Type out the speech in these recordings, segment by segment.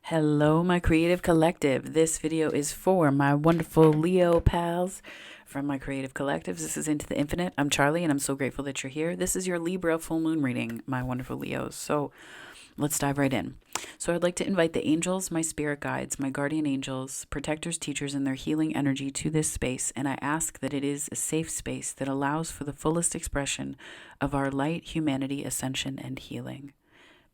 Hello, my creative collective. This video is for my wonderful Leo pals from my creative collectives. This is Into the Infinite. I'm Charlie, and I'm so grateful that you're here. This is your Libra Full Moon reading, my wonderful Leos. So let's dive right in. So I'd like to invite the angels, my spirit guides, my guardian angels, protectors, teachers, and their healing energy to this space. And I ask that it is a safe space that allows for the fullest expression of our light, humanity, ascension, and healing.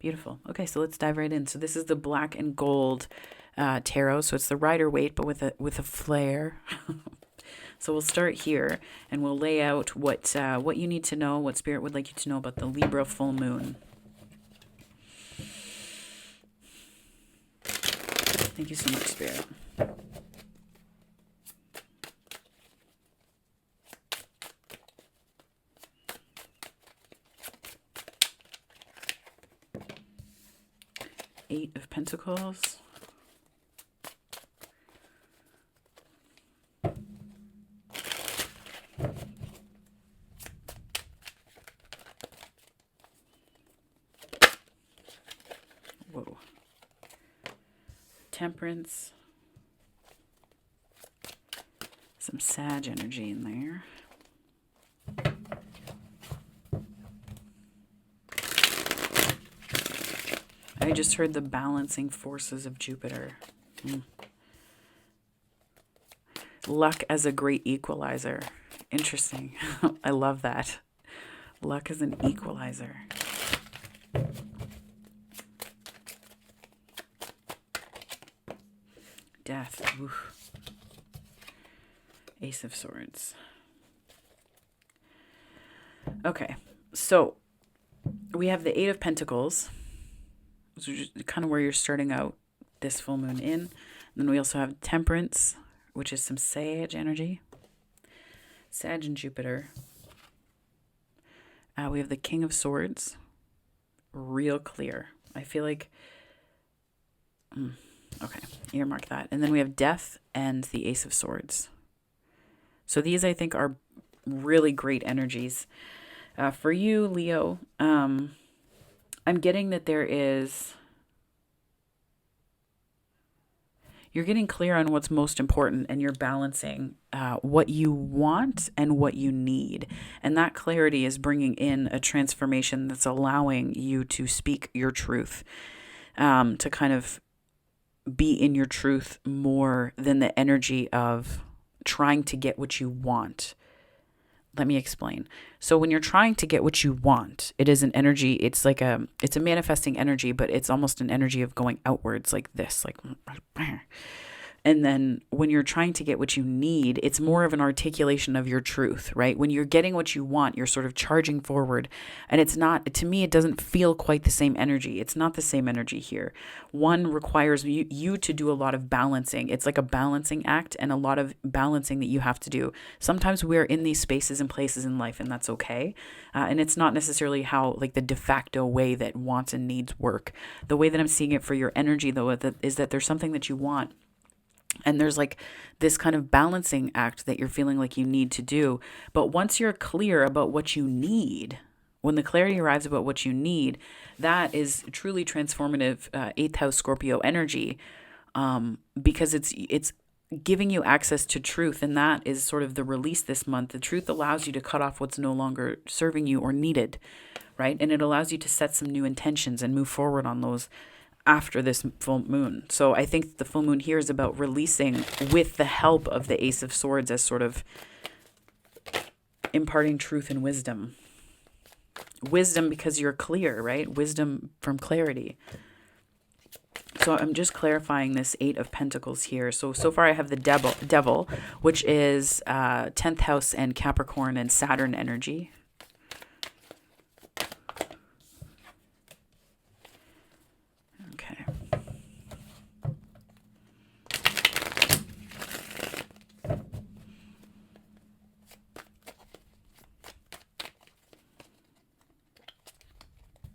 Beautiful. Okay, so let's dive right in. So this is the black and gold tarot. So it's the Rider-Waite, but with a flair. So we'll start here, and we'll lay out what you need to know, what Spirit would like you to know about the Libra full moon. Thank you so much, Spirit. Eight of Pentacles. Whoa. Temperance. Some Sag energy in there. I just heard the balancing forces of Jupiter. Luck as a great equalizer. Interesting. I love that. Luck as an equalizer. Death. Oof. Ace of Swords. Okay, so we have the Eight of Pentacles, which is kind of where you're starting out this full moon in. And then we also have Temperance, which is some Sage energy. Sag and Jupiter. We have the King of Swords. Real clear. I feel like... okay, earmark that. And then we have Death and the Ace of Swords. So these, I think, are really great energies. For you, Leo, I'm getting that you're getting clear on what's most important, and you're balancing what you want and what you need. And that clarity is bringing in a transformation that's allowing you to speak your truth, to kind of be in your truth more than the energy of trying to get what you want. Let me explain. So when you're trying to get what you want, it is an energy, it's a manifesting energy, but it's almost an energy of going outwards like this, like, and then when you're trying to get what you need, it's more of an articulation of your truth, right? When you're getting what you want, you're sort of charging forward, and it's not, to me, it doesn't feel quite the same energy. It's not the same energy here. One requires you to do a lot of balancing. It's like a balancing act and a lot of balancing that you have to do. Sometimes we're in these spaces and places in life, and that's okay. And it's not necessarily how, like, the de facto way that wants and needs work. The way that I'm seeing it for your energy, though, is that there's something that you want, and there's like this kind of balancing act that you're feeling like you need to do. But once you're clear about what you need, when the clarity arrives about what you need, that is truly transformative 8th house Scorpio energy, because it's giving you access to truth. And that is sort of the release this month. The truth allows you to cut off what's no longer serving you or needed, right? And it allows you to set some new intentions and move forward on those after this full moon. So I think the full moon here is about releasing with the help of the Ace of Swords as sort of imparting truth and wisdom. Wisdom because you're clear, right? Wisdom from clarity. So I'm just clarifying this Eight of Pentacles here. So far I have the Devil, which is 10th house and Capricorn and Saturn energy.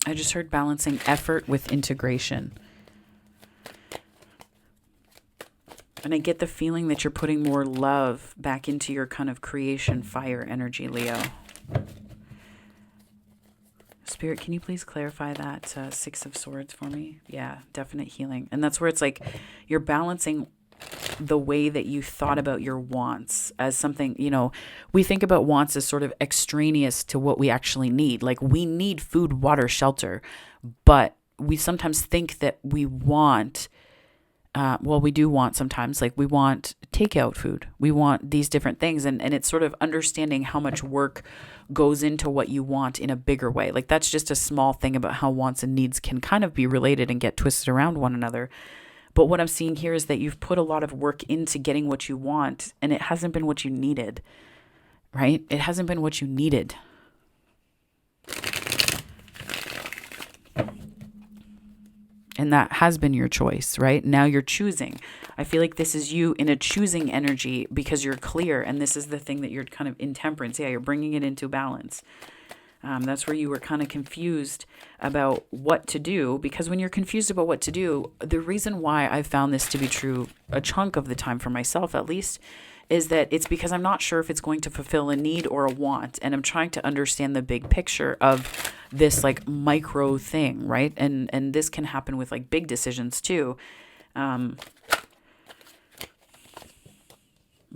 I just heard balancing effort with integration. And I get the feeling that you're putting more love back into your kind of creation fire energy, Leo. Spirit, can you please clarify that Six of Swords for me? Yeah, definite healing. And that's where it's like you're balancing the way that you thought about your wants as something, we think about wants as sort of extraneous to what we actually need. Like we need food, water, shelter, but we sometimes think that we want, we do want sometimes, like we want takeout food. We want these different things. And it's sort of understanding how much work goes into what you want in a bigger way. Like that's just a small thing about how wants and needs can kind of be related and get twisted around one another. But what I'm seeing here is that you've put a lot of work into getting what you want, and it hasn't been what you needed, right? It hasn't been what you needed. And that has been your choice, right? Now you're choosing. I feel like this is you in a choosing energy because you're clear, and this is the thing that you're kind of in temperance. Yeah, you're bringing it into balance. That's where you were kind of confused about what to do, because when you're confused about what to do, the reason why I've found this to be true a chunk of the time for myself, at least, is that it's because I'm not sure if it's going to fulfill a need or a want. And I'm trying to understand the big picture of this like micro thing, right? And this can happen with like big decisions too.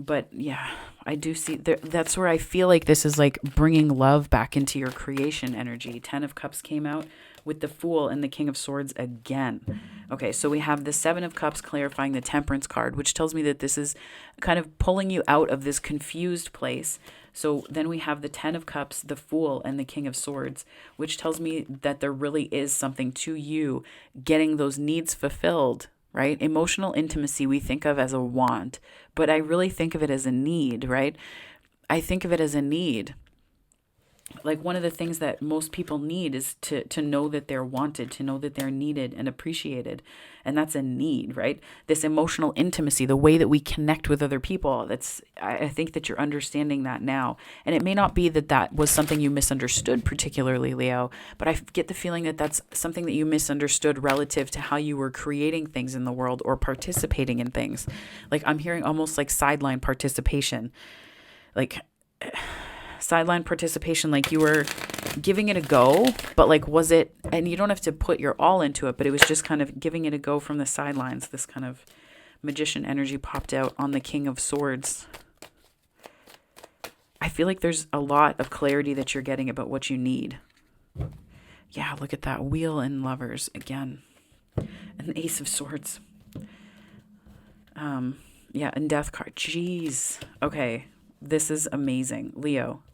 But yeah, I do see that's where I feel like this is like bringing love back into your creation energy. 10 of Cups came out with the Fool and the King of Swords again. Okay, so we have the 7 of Cups clarifying the Temperance card, which tells me that this is kind of pulling you out of this confused place. So then we have the 10 of Cups, the Fool, and the King of Swords, which tells me that there really is something to you getting those needs fulfilled, right? Emotional intimacy we think of as a want, but I really think of it as a need, right? I think of it as a need. Like one of the things that most people need is to know that they're wanted, to know that they're needed and appreciated. And that's a need, right? This emotional intimacy, the way that we connect with other people, I think that you're understanding that now. And it may not be that that was something you misunderstood particularly, Leo, but I get the feeling that that's something that you misunderstood relative to how you were creating things in the world or participating in things. Like I'm hearing almost like sideline participation, like sideline participation, like you were giving it a go, but like was it, and you don't have to put your all into it, but it was just kind of giving it a go from the sidelines. This kind of magician energy popped out on the King of Swords. I feel like there's a lot of clarity that you're getting about what you need. Yeah, look at that. Wheel and Lovers again. And the Ace of Swords. Yeah, and Death card. Jeez. Okay. This is amazing. Leo.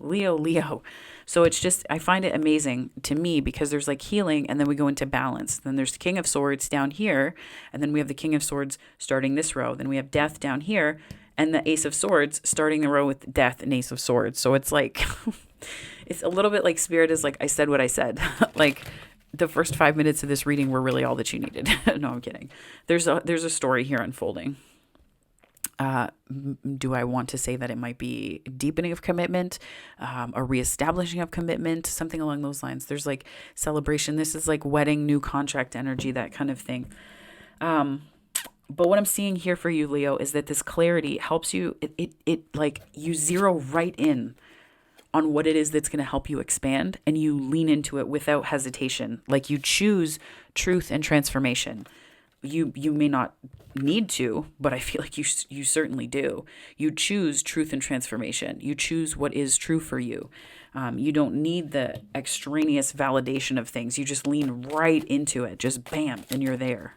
So it's just, I find it amazing to me because there's like healing and then we go into balance. Then there's the King of Swords down here. And then we have the King of Swords starting this row. Then we have Death down here and the Ace of Swords starting the row with Death and Ace of Swords. So it's like, it's a little bit like Spirit is like, I said what I said. Like the first 5 minutes of this reading were really all that you needed. No, I'm kidding. There's a story here unfolding. Do I want to say that it might be deepening of commitment, a reestablishing of commitment, something along those lines? There's like celebration. This is like wedding, new contract energy, that kind of thing. But what I'm seeing here for you, Leo, is that this clarity helps you. It like you zero right in on what it is that's going to help you expand, and you lean into it without hesitation. Like you choose truth and transformation. You may not need to, but I feel like you certainly do. You choose truth and transformation. You choose what is true for you. You don't need the extraneous validation of things. You just lean right into it. Just bam, and you're there.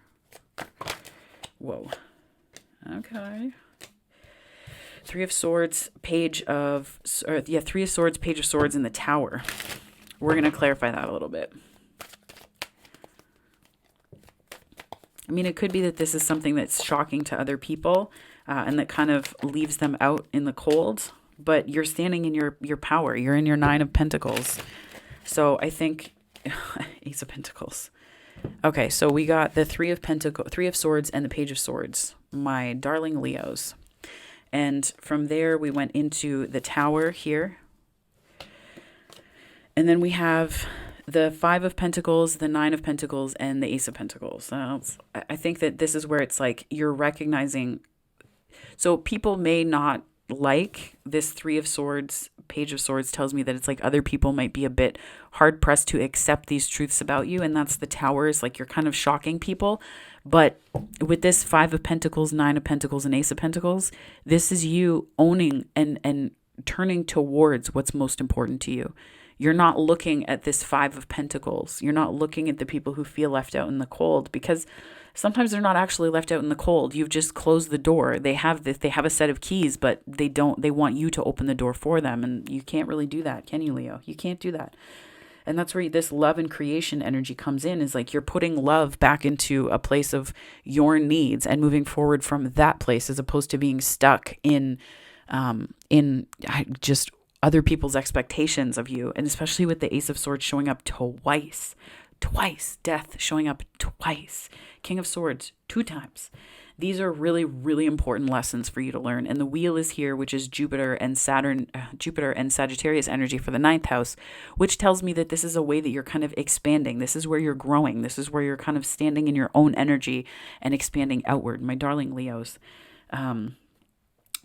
Whoa. Okay. Three of Swords, Page of Swords in the Tower. We're going to clarify that a little bit. I mean, it could be that this is something that's shocking to other people and that kind of leaves them out in the cold, but you're standing in your power. You're in your 9 of Pentacles. So I think Ace of Pentacles. Okay, so we got the Three of Swords and the Page of Swords, my darling Leos. And from there, we went into the Tower here. And then we have the 5 of Pentacles, the 9 of Pentacles, and the Ace of Pentacles. So I think that this is where it's like you're recognizing. So people may not like this Three of Swords, Page of Swords tells me that it's like other people might be a bit hard pressed to accept these truths about you. And that's the Towers, like you're kind of shocking people. But with this Five of Pentacles, Nine of Pentacles, and Ace of Pentacles, this is you owning and turning towards what's most important to you. You're not looking at this Five of Pentacles. You're not looking at the people who feel left out in the cold, because sometimes they're not actually left out in the cold. You've just closed the door. They have a set of keys, but they want you to open the door for them. And you can't really do that, can you, Leo? You can't do that. And that's where this love and creation energy comes in, is like you're putting love back into a place of your needs and moving forward from that place, as opposed to being stuck in just other people's expectations of you. And especially with the Ace of Swords showing up twice, Death showing up twice, King of Swords 2 times. These are really, really important lessons for you to learn. And the wheel is here, which is Jupiter and Sagittarius energy for the 9th house, which tells me that this is a way that you're kind of expanding. This is where you're growing. This is where you're kind of standing in your own energy and expanding outward, my darling Leos.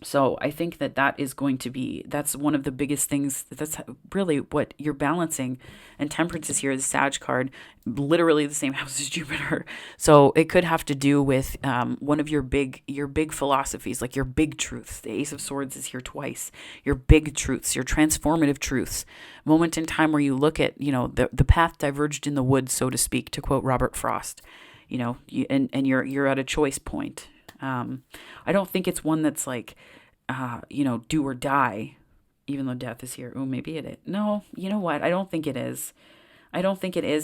So I think that is going to be, that's one of the biggest things. That's really what you're balancing. And Temperance is here, the Sag card, literally the same house as Jupiter. So it could have to do with one of your big philosophies, like your big truths. The Ace of Swords is here twice. Your big truths, your transformative truths. Moment in time where you look at, the path diverged in the woods, so to speak, to quote Robert Frost. And you're at a choice point. I don't think it's one that's like, do or die, even though death is here. Oh, maybe it is. No, you know what? I don't think it is.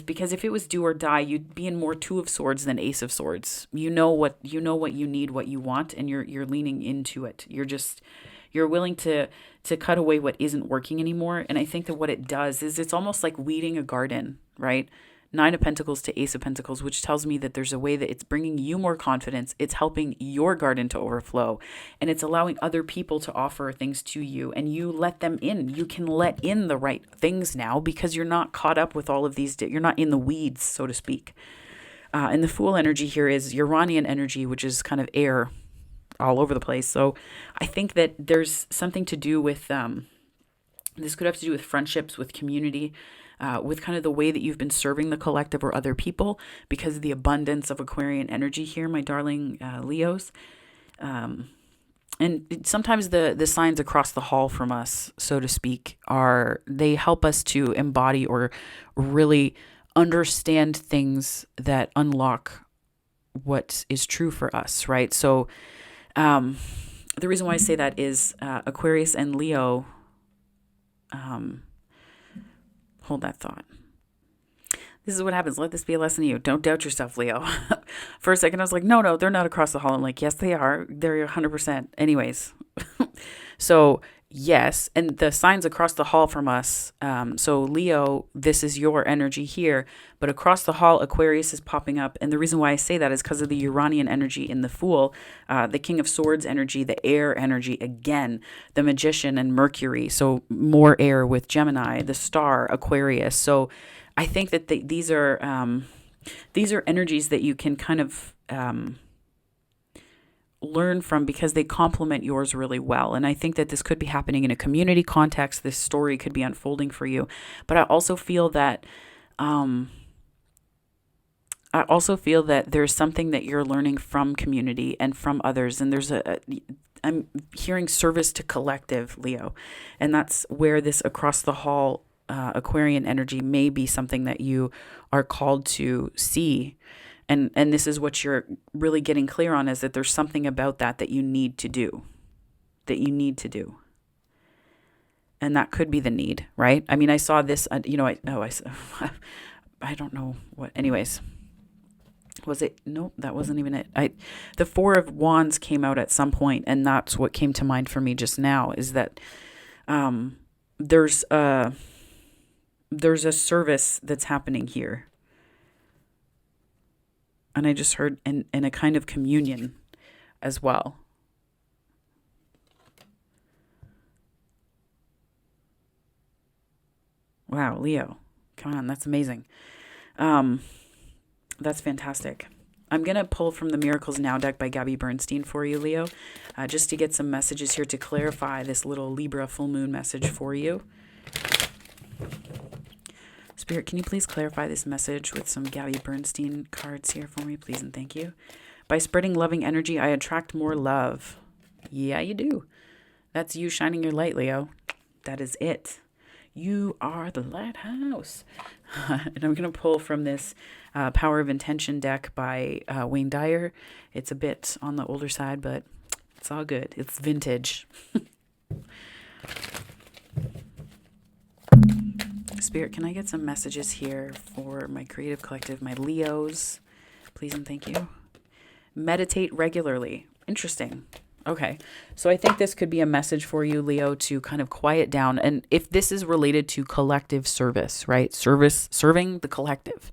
Because if it was do or die, you'd be in more Two of Swords than Ace of Swords. You know what you need, what you want, and you're leaning into it. You're willing to cut away what isn't working anymore. And I think that what it does is it's almost like weeding a garden, right? 9 of Pentacles to Ace of Pentacles, which tells me that there's a way that it's bringing you more confidence. It's helping your garden to overflow, and it's allowing other people to offer things to you, and you let them in. You can let in the right things now because you're not caught up with all of these. You're not in the weeds, so to speak. And the Fool energy here is Uranian energy, which is kind of air all over the place. So I think that there's something to do with, this could have to do with friendships, with community, with kind of the way that you've been serving the collective or other people, because of the abundance of Aquarian energy here, my darling Leos. And sometimes the signs across the hall from us, so to speak, they help us to embody or really understand things that unlock what is true for us, right? So the reason why I say that is Aquarius and Leo, hold that thought. This is what happens. Let this be a lesson to you. Don't doubt yourself, Leo. For a second, I was like, no, they're not across the hall. I'm like, yes, they are. They're 100%. Anyways. So, yes. And the signs across the hall from us. So, Leo, this is your energy here. But across the hall, Aquarius is popping up. And the reason why I say that is because of the Uranian energy in the Fool, the King of Swords energy, the air energy, again, the Magician and Mercury. So, more air with Gemini, the Star, Aquarius. So, I think that these are energies that you can kind of learn from, because they complement yours really well. And I think that this could be happening in a community context. This story could be unfolding for you. But I also feel that there's something that you're learning from community and from others. And I'm hearing service to collective, Leo. And that's where this across the hall Aquarian energy may be something that you are called to see. And this is what you're really getting clear on, is that there's something about that you need to do. And that could be the need, right? I mean, I saw this, I don't know what, anyways. Was it? No, that wasn't even it. The Four of Wands came out at some point, and that's what came to mind for me just now, is that there's a service that's happening here. And I just heard in a kind of communion as well. Wow, Leo. Come on, that's amazing. That's fantastic. I'm going to pull from the Miracles Now deck by Gabby Bernstein for you, Leo, just to get some messages here to clarify this little Libra full moon message for you. Spirit, can you please clarify this message with some Gabby Bernstein cards here for me, please, and thank you. By spreading loving energy, I attract more love. Yeah, you do. That's you shining your light, Leo. That is it. You are the lighthouse. And I'm going to pull from this Power of Intention deck by Wayne Dyer. It's a bit on the older side, but it's all good. It's vintage. Spirit, can I get some messages here for my creative collective, my Leos? Please and thank you. Meditate regularly. Interesting. Okay, so I think this could be a message for you, Leo, to kind of quiet down. And if this is related to collective service, right? Serving the collective.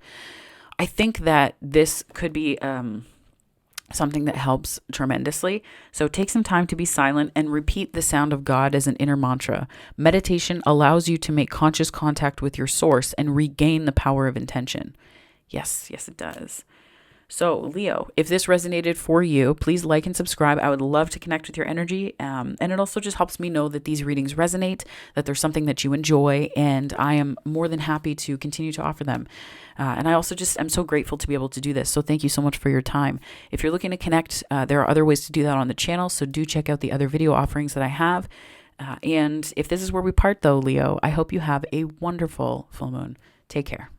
I think that this could be something that helps tremendously. So take some time to be silent and repeat the sound of God as an inner mantra. Meditation allows you to make conscious contact with your source and regain the power of intention. Yes, it does. So, Leo, if this resonated for you, please like and subscribe. I would love to connect with your energy. And it also just helps me know that these readings resonate, that there's something that you enjoy, and I am more than happy to continue to offer them. And I also just am so grateful to be able to do this. So thank you so much for your time. If you're looking to connect, there are other ways to do that on the channel. So do check out the other video offerings that I have. And if this is where we part, though, Leo, I hope you have a wonderful full moon. Take care.